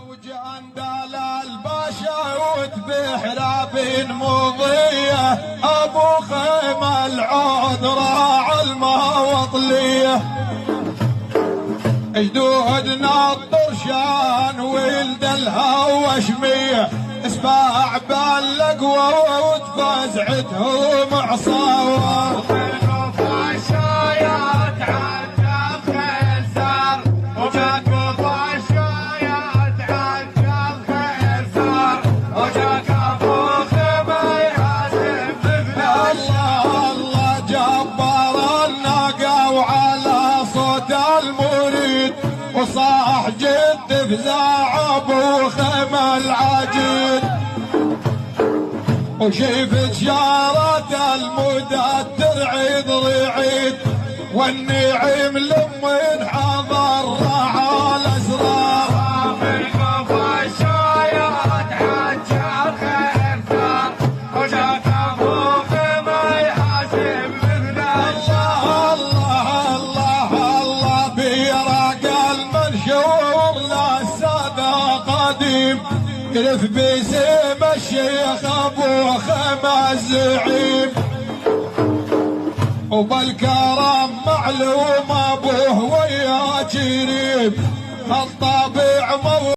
وجندال الباشا وذبح بن مضيه ابو خيمه العود راعى المواطليه جدودنا الطرشان ولد الهواشميه اسباع بالقوه وتفزعتهم عصاوه وصاح جد فزاع ابو خيمه العجين وشيفت شارة المدثر عيد رعيد والنعيم لمن حضر رعى الاسرار يلف بسيم الشيخ ابو خيمه الزعيم وبالكرم معلوم ابوه ويا كريم الطبيع